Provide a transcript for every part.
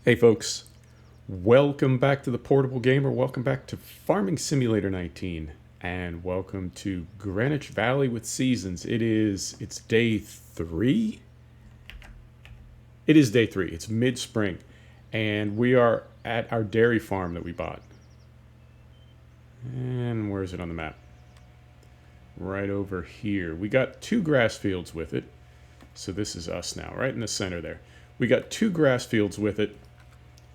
Hey folks, welcome back to the Portable Gamer, welcome back to Farming Simulator 19, and welcome to Greenwich Valley with Seasons. It's day 3? It is day 3, it's mid-spring, and we are at our dairy farm that we bought. And where is it on the map? Right over here. We got 2 grass fields with it, so this is us now, right in the center there. We got 2 grass fields with it.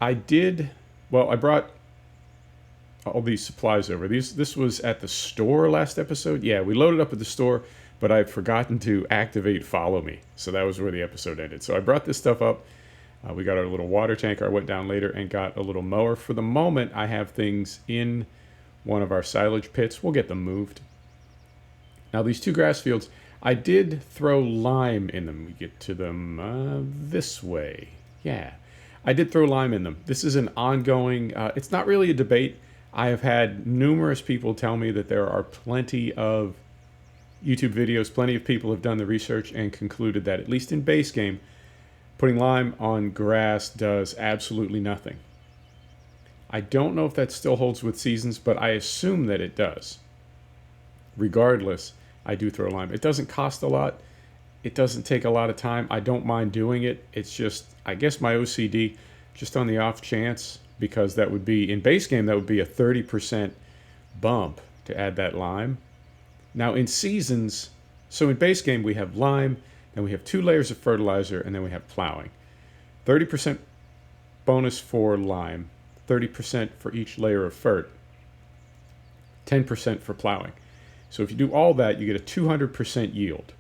I brought all these supplies over. This was at the store last episode. Yeah, we loaded up at the store, but I'd forgotten to activate Follow Me. So that was where the episode ended. So I brought this stuff up. We got our little water tank. I went down later and got a little mower. For the moment, I have things in one of our silage pits. We'll get them moved. Now, these 2 grass fields, I did throw lime in them. We get to them this way. Yeah. I did throw lime in them. This is an ongoing, it's not really a debate. I have had numerous people tell me that there are plenty of YouTube videos, plenty of people have done the research and concluded that, at least in base game, putting lime on grass does absolutely nothing. I don't know if that still holds with seasons, but I assume that it does. Regardless, I do throw lime. It doesn't cost a lot. It doesn't take a lot of time. I don't mind doing it. It's just, I guess my OCD, just on the off chance, because that would be, in base game, that would be a 30% bump to add that lime. Now in seasons, so in base game we have lime, then we have 2 layers of fertilizer, and then we have plowing. 30% bonus for lime, 30% for each layer of fert, 10% for plowing. So if you do all that, you get a 200% yield.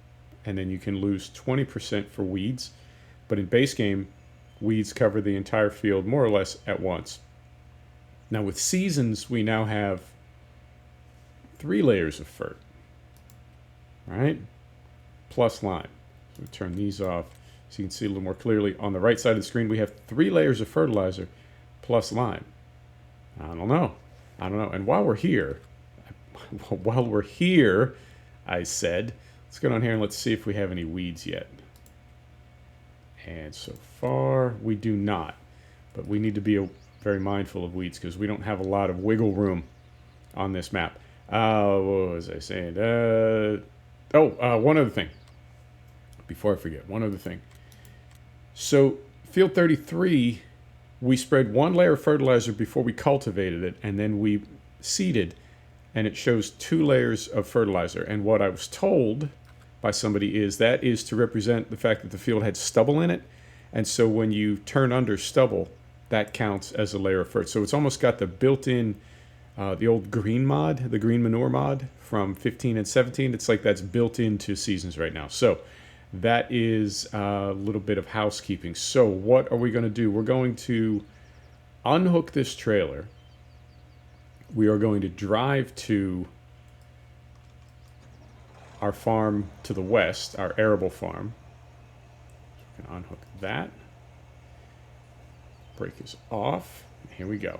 And then you can lose 20% for weeds. But in base game, weeds cover the entire field more or less at once. Now with seasons, we now have 3 layers of fert, right? Plus lime. So we turn these off so you can see a little more clearly. On the right side of the screen, we have 3 layers of fertilizer plus lime. I don't know. And while we're here, I said, let's go down here and let's see if we have any weeds yet. And so far, we do not. But we need to be very mindful of weeds because we don't have a lot of wiggle room on this map. What was I saying? One other thing. Before I forget, one other thing. So, field 33, we spread 1 layer of fertilizer before we cultivated it, and then we seeded, and it shows 2 layers of fertilizer. And what I was told by somebody is that is to represent the fact that the field had stubble in it, and so when you turn under stubble, that counts as a layer of fert. So it's almost got the built-in, the old green mod, the green manure mod from 15 and 17. It's like that's built into seasons right now. So that is a little bit of housekeeping. So what are we going to do? We're going to unhook this trailer. We are going to drive to our farm to the west, our arable farm. So we're going to unhook that. Brake is off. Here we go.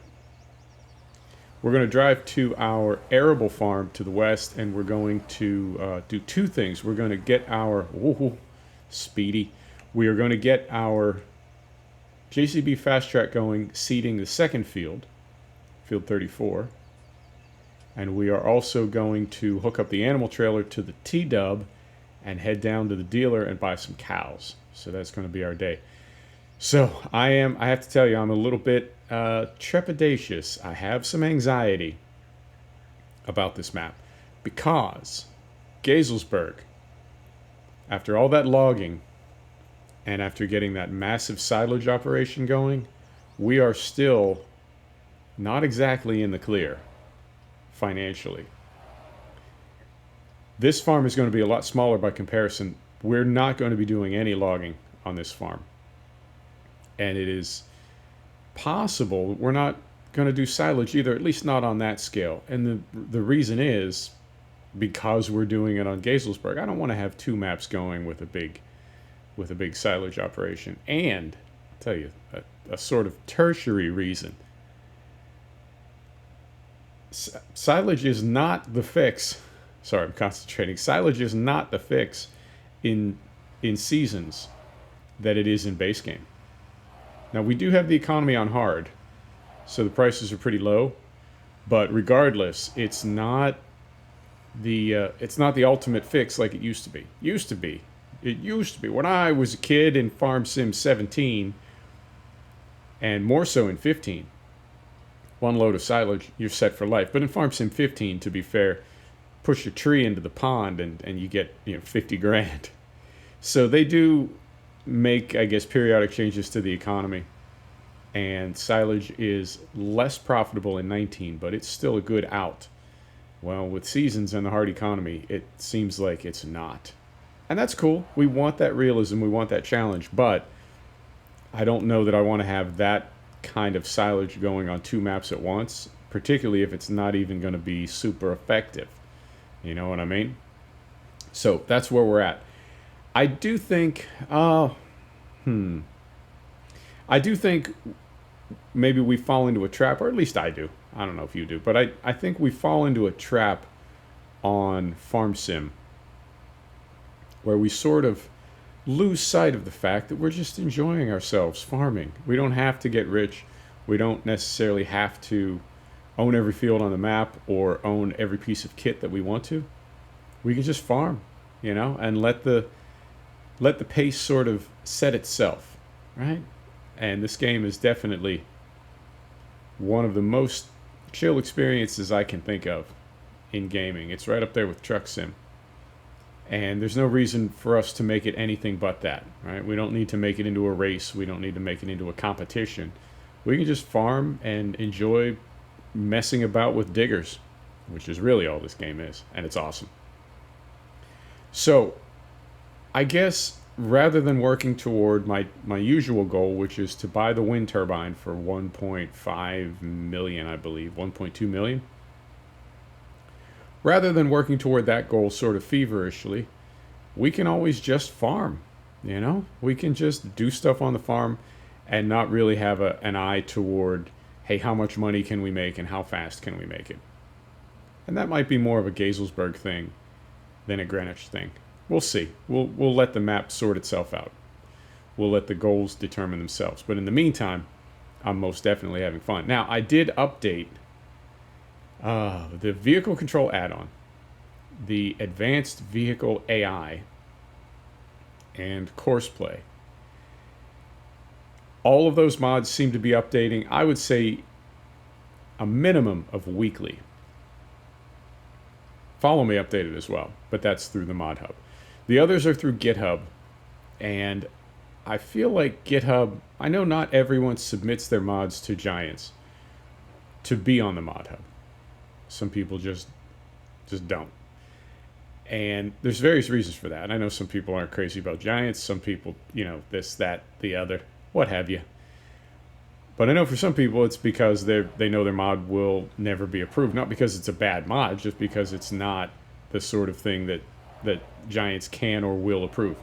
We're going to drive to our arable farm to the west, and we're going to do 2 things. We're going to get our speedy. We are going to get our JCB fast track going, seeding the second field, field 34. And we are also going to hook up the animal trailer to the T-dub and head down to the dealer and buy some cows. So that's going to be our day. So I have to tell you, I'm a little bit trepidatious. I have some anxiety about this map because Gazelsberg, after all that logging and after getting that massive silage operation going, we are still not exactly in the clear financially. This farm is going to be a lot smaller by comparison. We're not going to be doing any logging on this farm. And it is possible we're not going to do silage either, at least not on that scale. And the reason is because we're doing it on Gazelsberg. I don't want to have 2 maps going with a big silage operation. And I'll tell you a sort of tertiary reason. Silage is not the fix. Sorry, I'm concentrating. Silage is not the fix in seasons that it is in base game. Now we do have the economy on hard, so the prices are pretty low. But regardless, it's not the ultimate fix like it used to be. It used to be when I was a kid in Farm Sim 17, and more so in 15. One load of silage, you're set for life. But in Farm Sim 15, to be fair, push a tree into the pond and you get 50 grand. So they do make, I guess, periodic changes to the economy. And silage is less profitable in 19, but it's still a good out. Well, with seasons and the hard economy, it seems like it's not. And that's cool. We want that realism. We want that challenge. But I don't know that I want to have that kind of silage going on 2 maps at once, particularly if it's not even going to be super effective. You know what I mean? So that's where we're at. I do think, I do think maybe we fall into a trap, or at least I do. I don't know if you do, but I think we fall into a trap on Farm Sim where we sort of lose sight of the fact that we're just enjoying ourselves farming. We don't have to get rich. We don't necessarily have to own every field on the map or own every piece of kit that we want to. We can just farm, and let the pace sort of set itself, right? And this game is definitely one of the most chill experiences I can think of in gaming. It's right up there with Truck Sim. And there's no reason for us to make it anything but that, right? We don't need to make it into a race. We don't need to make it into a competition. We can just farm and enjoy messing about with diggers, which is really all this game is. And it's awesome. So, I guess rather than working toward my usual goal, which is to buy the wind turbine for 1.5 million, I believe, 1.2 million, rather than working toward that goal sort of feverishly, we can always just farm. We can just do stuff on the farm and not really have an eye toward, hey, how much money can we make and how fast can we make it? And that might be more of a Gazelsberg thing than a Greenwich thing. We'll see. We'll let the map sort itself out. We'll let the goals determine themselves. But in the meantime, I'm most definitely having fun. Now, I did update the vehicle control add-on, the advanced vehicle AI, and courseplay. All of those mods seem to be updating, I would say, a minimum of weekly. Follow Me updated as well, but that's through the mod hub. The others are through GitHub, and I feel like GitHub, I know not everyone submits their mods to Giants to be on the mod hub. Some people just don't. And there's various reasons for that. I know some people aren't crazy about Giants. Some people, this, that, the other, what have you. But I know for some people it's because they know their mod will never be approved. Not because it's a bad mod, just because it's not the sort of thing that Giants can or will approve.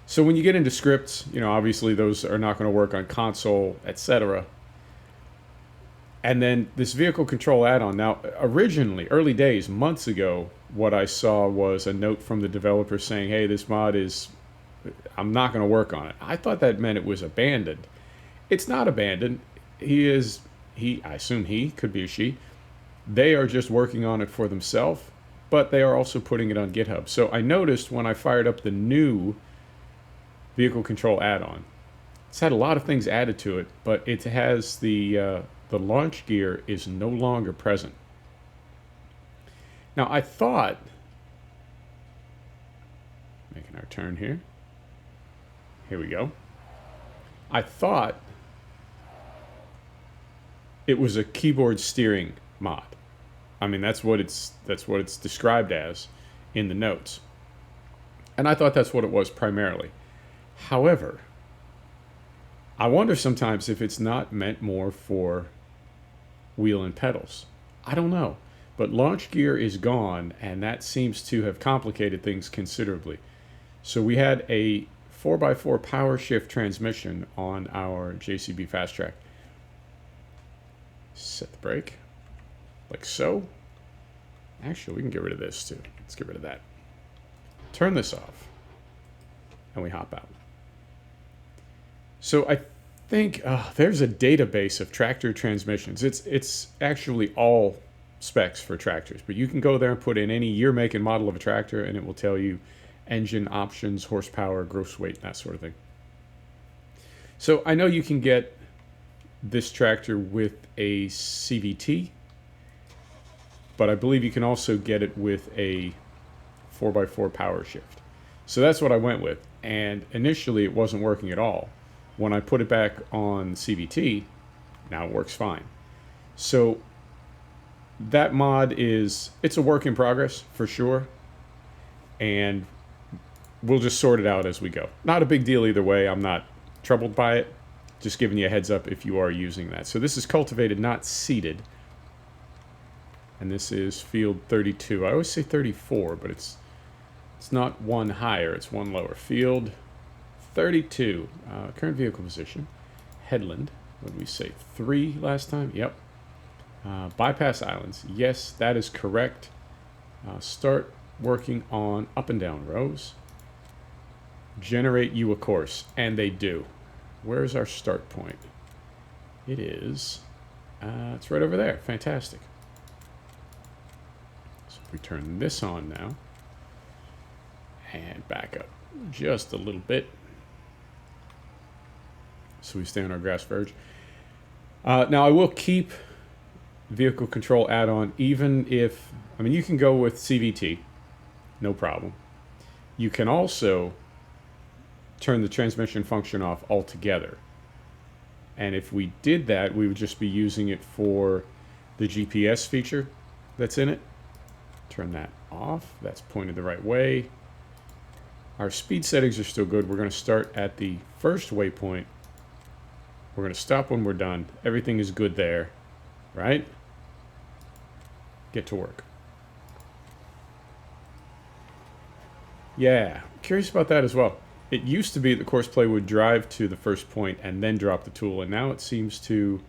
So when you get into scripts, obviously those are not going to work on console, etc. And then this vehicle control add-on. Now, originally, early days, months ago, what I saw was a note from the developer saying, hey, this mod I'm not going to work on it. I thought that meant it was abandoned. It's not abandoned. I assume he, could be a she. They are just working on it for themselves, but they are also putting it on GitHub. So I noticed when I fired up the new vehicle control add-on, it's had a lot of things added to it, but it has the launch gear is no longer present. Now I thought, making our turn here. Here we go. I thought it was a keyboard steering mod. I mean, that's what it's described as in the notes. And I thought that's what it was primarily. However, I wonder sometimes if it's not meant more for wheel and pedals. I don't know. But launch gear is gone, and that seems to have complicated things considerably. So we had a 4x4 power shift transmission on our JCB Fast Track. Set the brake, like so. Actually, we can get rid of this too. Let's get rid of that. Turn this off, and we hop out. So I think there's a database of tractor transmissions. It's actually all specs for tractors, but you can go there and put in any year, make, and model of a tractor, and it will tell you engine options, horsepower, gross weight, that sort of thing. So I know you can get this tractor with a CVT, but I believe you can also get it with a 4x4 power shift. So that's what I went with. And initially it wasn't working at all. When I put it back on CVT, now it works fine. So that mod it's a work in progress for sure. And we'll just sort it out as we go. Not a big deal either way. I'm not troubled by it. Just giving you a heads up if you are using that. So this is cultivated, not seeded. And this is field 32. I always say 34, but it's not one higher, it's one lower. Field 32, current vehicle position. Headland, what did we say, 3 last time? Yep. Bypass islands, yes, that is correct. Start working on up and down rows. Generate you a course, and they do. Where's our start point? It is, it's right over there. Fantastic. So if we turn this on now, and back up just a little bit, so we stay on our grass verge. Now I will keep vehicle control add-on, even if, I mean, you can go with CVT, no problem. You can also turn the transmission function off altogether. And if we did that, we would just be using it for the GPS feature that's in it. Turn that off. That's pointed the right way. Our speed settings are still good. We're going to start at the first waypoint. We're going to stop when we're done. Everything is good there, right? Get to work. Yeah, curious about that as well. It used to be the course play would drive to the first point and then drop the tool, and now it seems to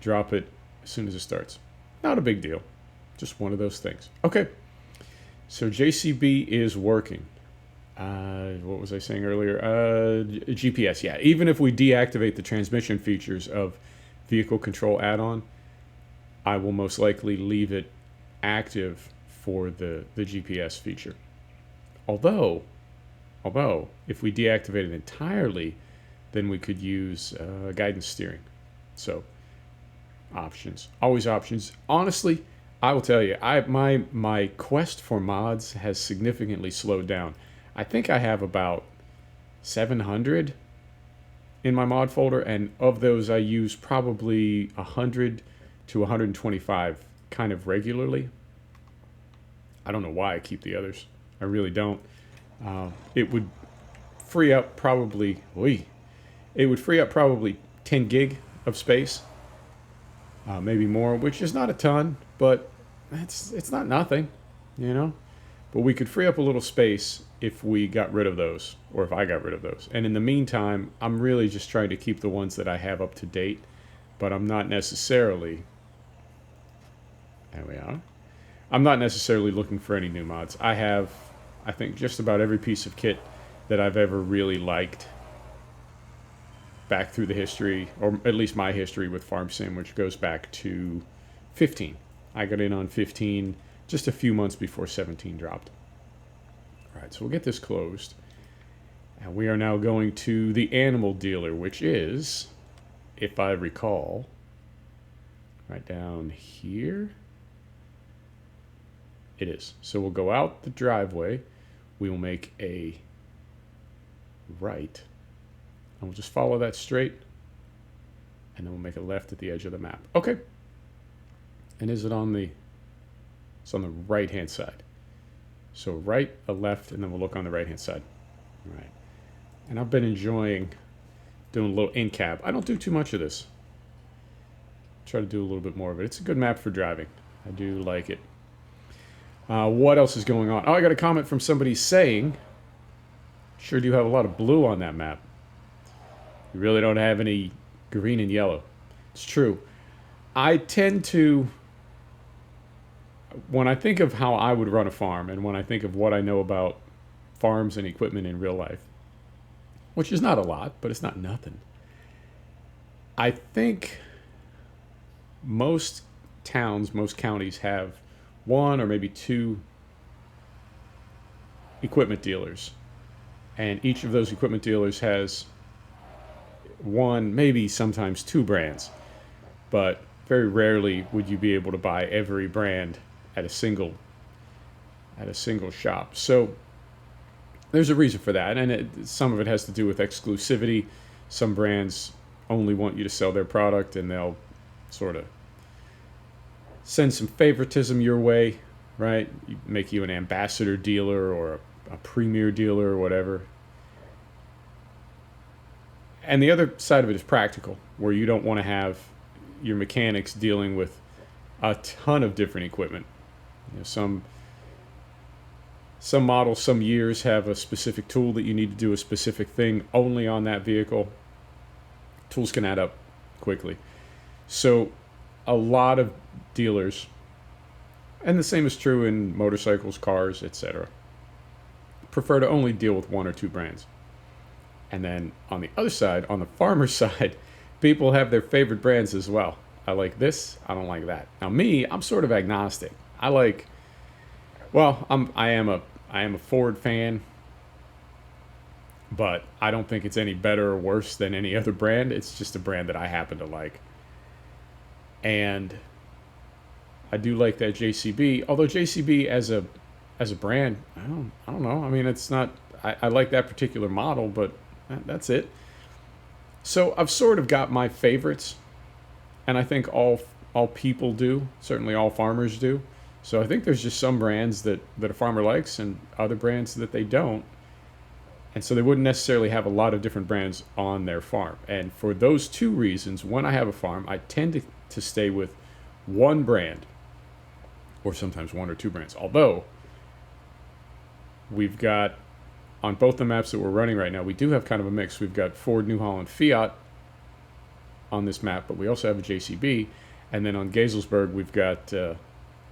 drop it as soon as it starts. Not a big deal. Just one of those things. Okay. So JCB is working. What was I saying earlier? GPS, yeah. Even if we deactivate the transmission features of vehicle control add-on, I will most likely leave it active for the GPS feature. Although, if we deactivate it entirely, then we could use guidance steering. So, options. Always options. Honestly, I will tell you, my quest for mods has significantly slowed down. I think I have about 700 in my mod folder, and of those I use probably 100 to 125 kind of regularly. I don't know why I keep the others. I really don't. It would free up probably 10 gig of space, maybe more, which is not a ton, but it's not nothing, you know. But we could free up a little space if we got rid of those, or if I got rid of those. And in the meantime, I'm really just trying to keep the ones that I have up to date, but I'm not necessarily. There we are. I'm not necessarily looking for any new mods. I have, I think, just about every piece of kit that I've ever really liked back through the history, or at least my history with Farm Sim, which goes back to 15. I got in on 15 just a few months before 17 dropped. All right, so we'll get this closed. And we are now going to the animal dealer, which is, if I recall, right down here. It is. So we'll go out the driveway. We will make a right. And we'll just follow that straight. And then we'll make a left at the edge of the map. Okay. And is it on the... It's on the right-hand side. So right, a left, and then we'll look on the right-hand side. All right. And I've been enjoying doing a little in-cab. I don't do too much of this. Try to do a little bit more of it. It's a good map for driving. I do like it. What else is going on? Oh, I got a comment from somebody saying, sure do have a lot of blue on that map. You really don't have any green and yellow. It's true. I tend to, when I think of how I would run a farm, and when I think of what I know about farms and equipment in real life, which is not a lot, but it's not nothing. I think most towns, most counties have one or maybe two equipment dealers. And each of those equipment dealers has one, maybe sometimes two brands. But very rarely would you be able to buy every brand at a single shop. So there's a reason for that, and some of it has to do with exclusivity. Some brands only want you to sell their product, and they'll sort of send some favoritism your way, right? Make you an ambassador dealer or a premier dealer or whatever. And the other side of it is practical, where you don't want to have your mechanics dealing with a ton of different equipment. You know, some models, some years have a specific tool that you need to do a specific thing only on that vehicle. Tools can add up quickly. So a lot of dealers, and the same is true in motorcycles, cars, etc., prefer to only deal with one or two brands. And then on the other side, on the farmer side, people have their favorite brands as well. I like this, I don't like that. Now me, I'm sort of agnostic. I am a Ford fan, but I don't think it's any better or worse than any other brand. It's just a brand that I happen to like. And I do like that JCB, although JCB as a brand, I don't know. I mean, it's not, I like that particular model, but that's it. So I've sort of got my favorites, and I think all people do, certainly all farmers do. So I think there's just some brands that a farmer likes and other brands that they don't. And so they wouldn't necessarily have a lot of different brands on their farm. And for those two reasons, when I have a farm, I tend to stay with one brand, or sometimes one or two brands. Although we've got, on both the maps that we're running right now, we do have kind of a mix. We've got Ford, New Holland, Fiat on this map, but we also have a JCB. And then on Gazelsberg, we've got a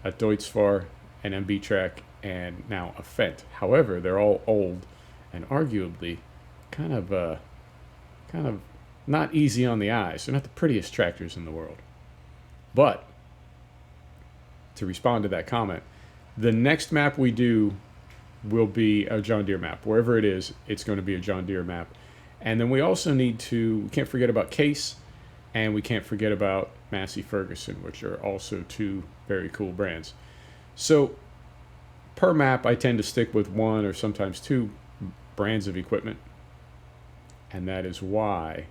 Deutz-Fahr, an MB-Track, and now a Fendt. However, they're all old and arguably kind of not easy on the eyes. They're not the prettiest tractors in the world. But to respond to that comment, the next map we do will be a John Deere map. Wherever it is, it's going to be a John Deere map. And then we also we can't forget about Case, and we can't forget about Massey Ferguson, which are also two very cool brands. So per map, I tend to stick with one or sometimes two brands of equipment, and that is why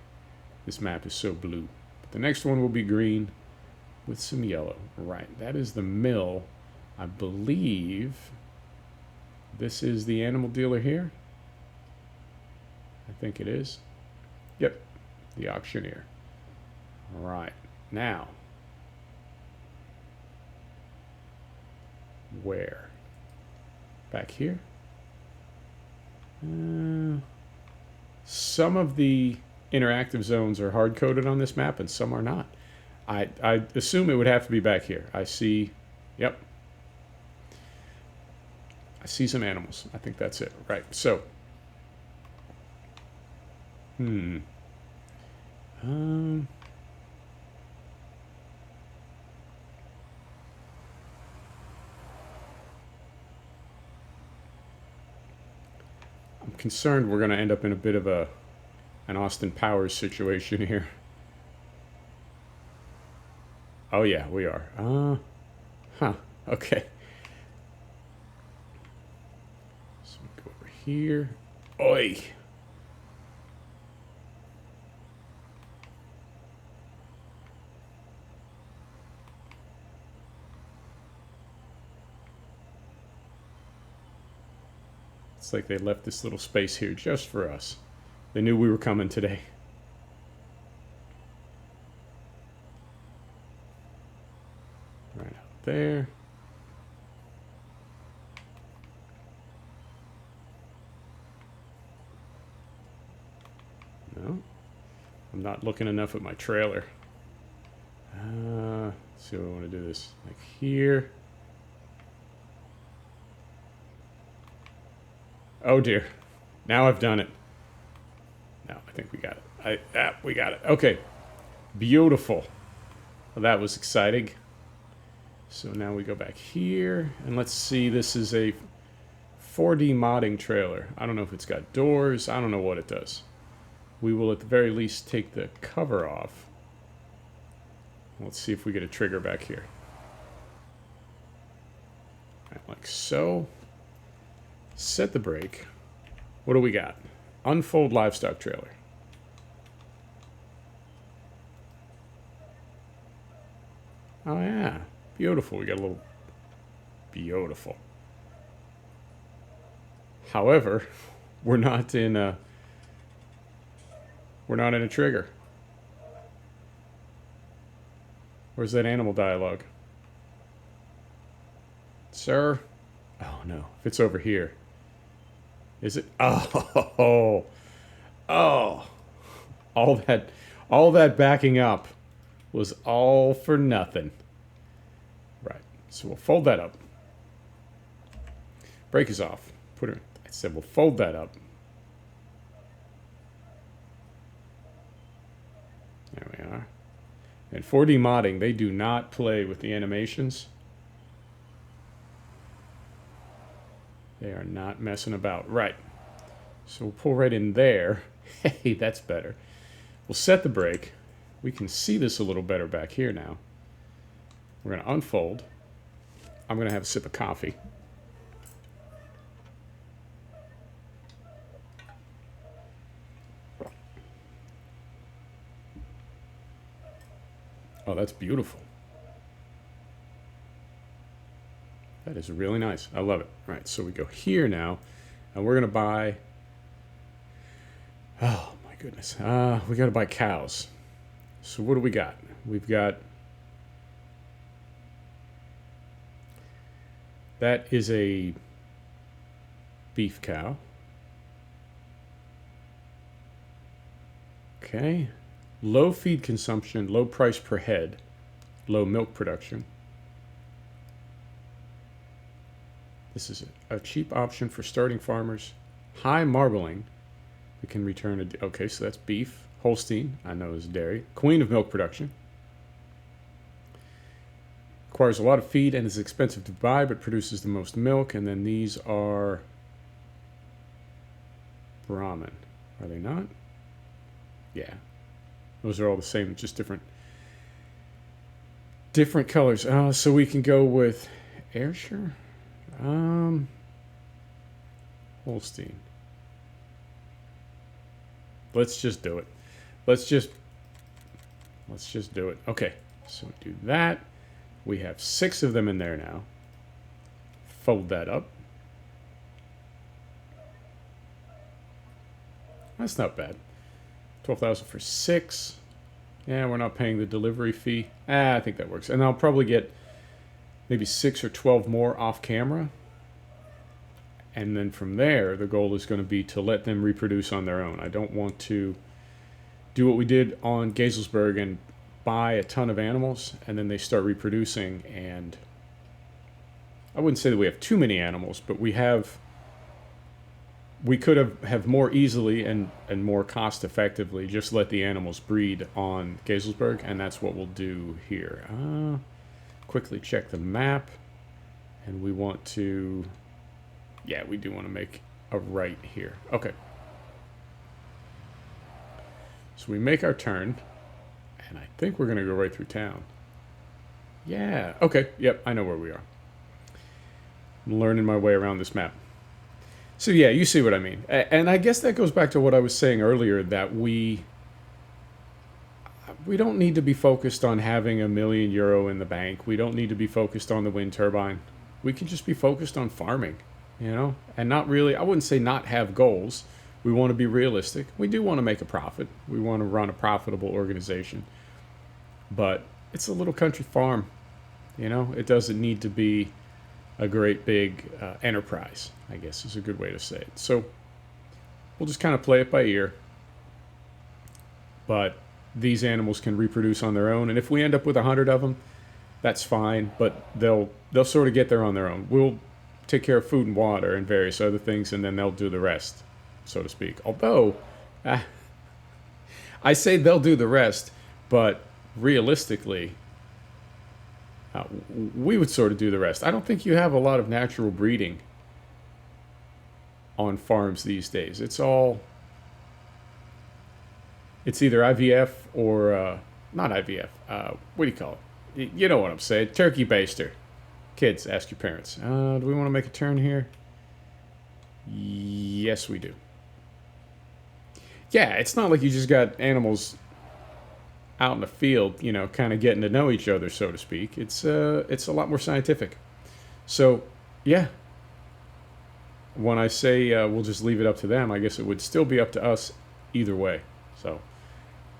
this map is so blue. But the next one will be green with some yellow. Right, that is the mill. I believe this is the animal dealer here. I think it is. Yep, the auctioneer. All right, now, where? Back here? Some of the interactive zones are hard-coded on this map, and some are not. I assume it would have to be back here. I see, yep. I see some animals. I think that's it. Right, so. I'm concerned we're going to end up in a bit of an Austin Powers situation here. Oh yeah, we are. Okay. So we go over here. Oi! It's like they left this little space here just for us. They knew we were coming today. Right out there. No, I'm not looking enough at my trailer. Let's see what I want to do this. Like here. Oh dear. Now I've done it. think we got it. We got it. Okay. Beautiful. Well, that was exciting. So now we go back here, and let's see. This is a 4D modding trailer. I don't know if it's got doors. I don't know what it does. We will at the very least take the cover off. Let's see if we get a trigger back here. Right, like so. Set the brake. What do we got? Unfold livestock trailer. Oh yeah, beautiful. We got a little beautiful. However, we're not in a trigger. Where's that animal dialogue? Sir? Oh no, if it's over here. Is it? Oh, oh, all that backing up was all for nothing. Right, so we'll fold that up. Brake is off. Put her. I said we'll fold that up. There we are. And 4D modding, they do not play with the animations. They are not messing about. Right. So we'll pull right in there. Hey, that's better. We'll set the brake. We can see this a little better back here now. We're going to unfold. I'm going to have a sip of coffee. Oh, that's beautiful. That is really nice. I love it. All right, so we go here now, and we're going to buy... Oh, my goodness. We got to buy cows. So what do we got? We've got... That is a beef cow. Okay. Low feed consumption, low price per head, low milk production. This is a cheap option for starting farmers. High marbling. We can return a... Okay, so that's beef. Holstein, I know is dairy. Queen of milk production. Requires a lot of feed and is expensive to buy, but produces the most milk. And then these are Brahmin. Are they not? Yeah. Those are all the same, just different colors. So we can go with Ayrshire. Holstein. Let's just do it. Let's just do it. Okay, so we do that. We have 6 of them in there now. Fold that up. That's not bad. 12,000 for 6. Yeah, we're not paying the delivery fee. I think that works. And I'll probably get maybe 6 or 12 more off camera. And then from there, the goal is going to be to let them reproduce on their own. I don't want to do what we did on Gazelsberg and buy a ton of animals and then they start reproducing. And I wouldn't say that we have too many animals, but we could have more easily and more cost effectively just let the animals breed on Gazelsberg, and that's what we'll do here. Quickly check the map, and we want to... Yeah, we do want to make a right here. Okay. So we make our turn, and I think we're going to go right through town. Yeah, okay, yep, I know where we are. I'm learning my way around this map. So yeah, you see what I mean. And I guess that goes back to what I was saying earlier, that we don't need to be focused on having €1 million in the bank. We don't need to be focused on the wind turbine. We can just be focused on farming, you know, and not really, I wouldn't say not have goals. We want to be realistic. We do want to make a profit. We want to run a profitable organization. But it's a little country farm, you know. It doesn't need to be a great big enterprise, I guess is a good way to say it. So we'll just kind of play it by ear. But these animals can reproduce on their own, and if we end up with 100 of them, that's fine. But they'll sort of get there on their own. We'll take care of food and water and various other things, and then they'll do the rest, so to speak. Although, I say they'll do the rest, but realistically, we would sort of do the rest. I don't think you have a lot of natural breeding on farms these days. It's either IVF or not IVF. What do you call it? You know what I'm saying? Turkey baster. Kids, ask your parents. Do we want to make a turn here? Yes, we do. Yeah, it's not like you just got animals out in the field, you know, kind of getting to know each other, so to speak. It's a lot more scientific. So, yeah. When I say we'll just leave it up to them, I guess it would still be up to us either way. So,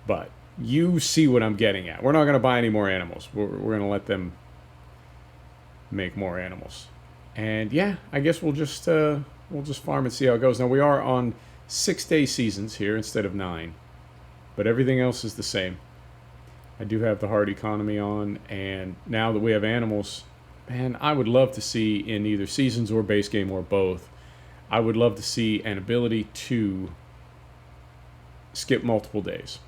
but you see what I'm getting at. We're not going to buy any more animals. We're going to let them make more animals. And yeah, I guess we'll just farm and see how it goes. Now we are on 6-day seasons here instead of 9, but everything else is the same. I do have the hard economy on, and now that we have animals, man, I would love to see in either seasons or base game or both, I would love to see an ability to skip multiple days.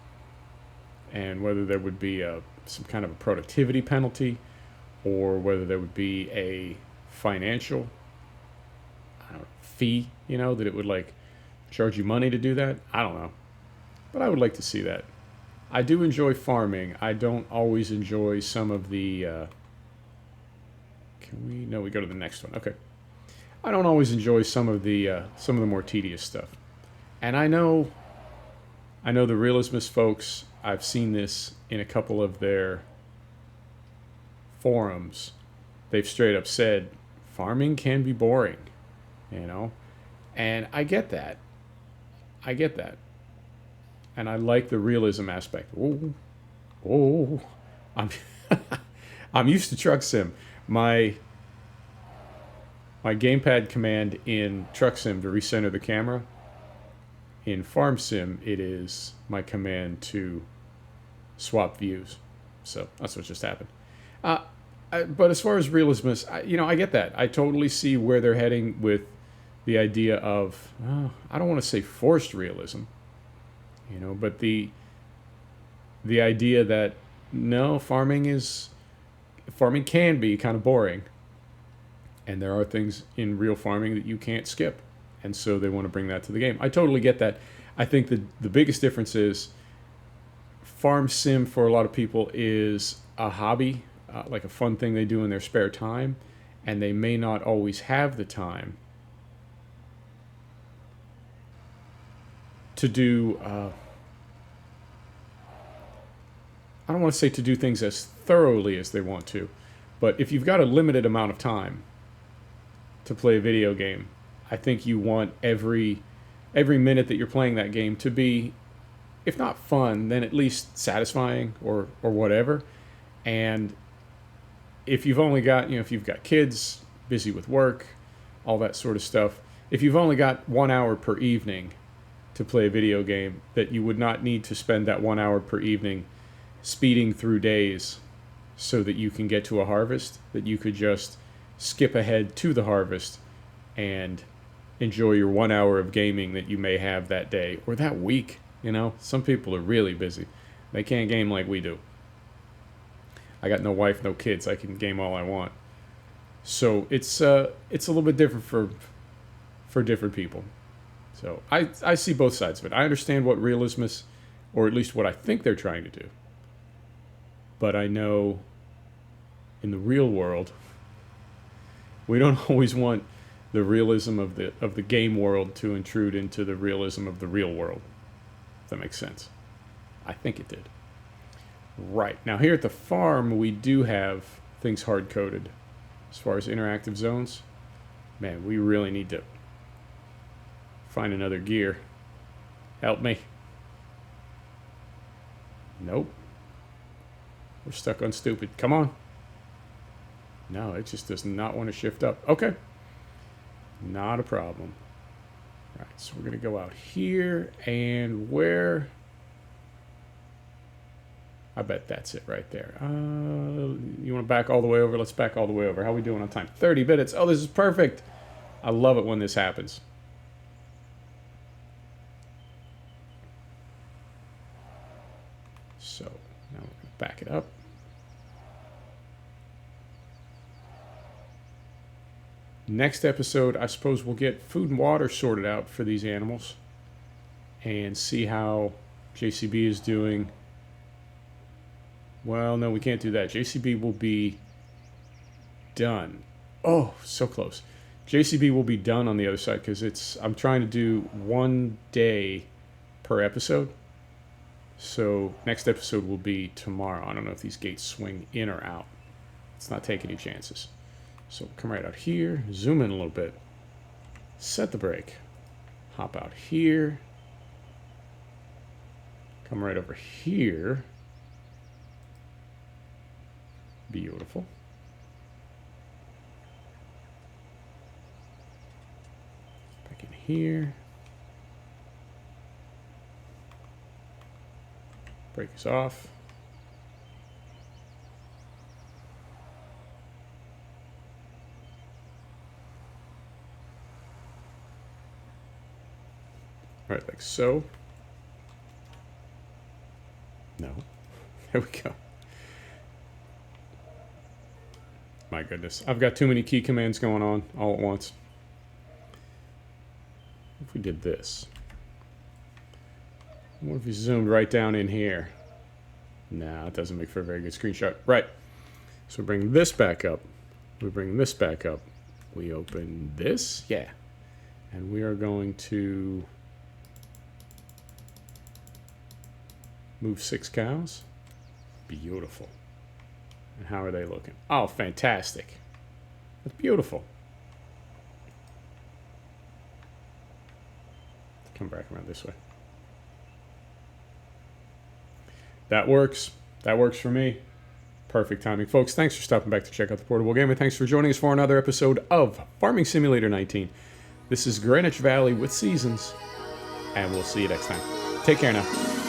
And whether there would be some kind of a productivity penalty, or whether there would be a financial fee, you know, that it would like charge you money to do that. I don't know. But I would like to see that. I do enjoy farming. I don't always enjoy some of the... No, we go to the next one. Okay. I don't always enjoy some of the more tedious stuff. And I know the Realismus folks, I've seen this in a couple of their forums. They've straight up said, farming can be boring, you know? And I get that. And I like the realism aspect. I'm used to Truck Sim. My gamepad command in Truck Sim to recenter the camera. In Farm Sim, it is my command to swap views. So that's what just happened. But as far as realism, I get that. I totally see where they're heading with the idea of, I don't want to say forced realism, you know, but the idea that no, farming can be kind of boring, and there are things in real farming that you can't skip, and so they want to bring that to the game. I totally get that. I think the biggest difference is Farm Sim for a lot of people is a hobby, like a fun thing they do in their spare time, and they may not always have the time to do, I don't want to say to do things as thoroughly as they want to, but if you've got a limited amount of time to play a video game, I think you want every minute that you're playing that game to be, if not fun, then at least satisfying or whatever. And if you've only got, if you've got kids, busy with work, all that sort of stuff, if you've only got 1 hour per evening to play a video game, that you would not need to spend that 1 hour per evening speeding through days so that you can get to a harvest, that you could just skip ahead to the harvest and enjoy your 1 hour of gaming that you may have that day or that week. Some people are really busy. They can't game like we do. I got no wife, no kids. I can game all I want. So it's a little bit different for different people. So I see both sides of it. I understand what realism is, or at least what I think they're trying to do. But I know in the real world, we don't always want the realism of the game world to intrude into the realism of the real world. If that makes sense. I think it did. Right. Now here at the farm, we do have things hard-coded. As far as interactive zones, man, we really need to find another gear. Help me. Nope. We're stuck on stupid. Come on. No, it just does not want to shift up. Okay. Not a problem. All right, so we're going to go out here, and where? I bet that's it right there. You want to back all the way over? Let's back all the way over. How are we doing on time? 30 minutes. Oh, this is perfect. I love it when this happens. So now we're going to back it up. Next episode, I suppose we'll get food and water sorted out for these animals and see how JCB is doing. Well, no, we can't do that. JCB will be done. Oh, so close. JCB will be done on the other side because I'm trying to do 1 day per episode. So next episode will be tomorrow. I don't know if these gates swing in or out. Let's not take any chances. So come right out here, zoom in a little bit, set the brake, hop out here, come right over here. Beautiful. Back in here. Brake is off. All right, like so. No. There we go. My goodness. I've got too many key commands going on all at once. If we did this. What if we zoomed right down in here? Nah, it doesn't make for a very good screenshot. Right. So bring this back up. We bring this back up. We open this. Yeah. And we are going to move 6 cows. Beautiful. And how are they looking? Oh, fantastic. That's beautiful. Come back around this way. That works. That works for me. Perfect timing. Folks, thanks for stopping back to check out the Portable Gamer. Thanks for joining us for another episode of Farming Simulator 19. This is Greenwich Valley with Seasons, and we'll see you next time. Take care now.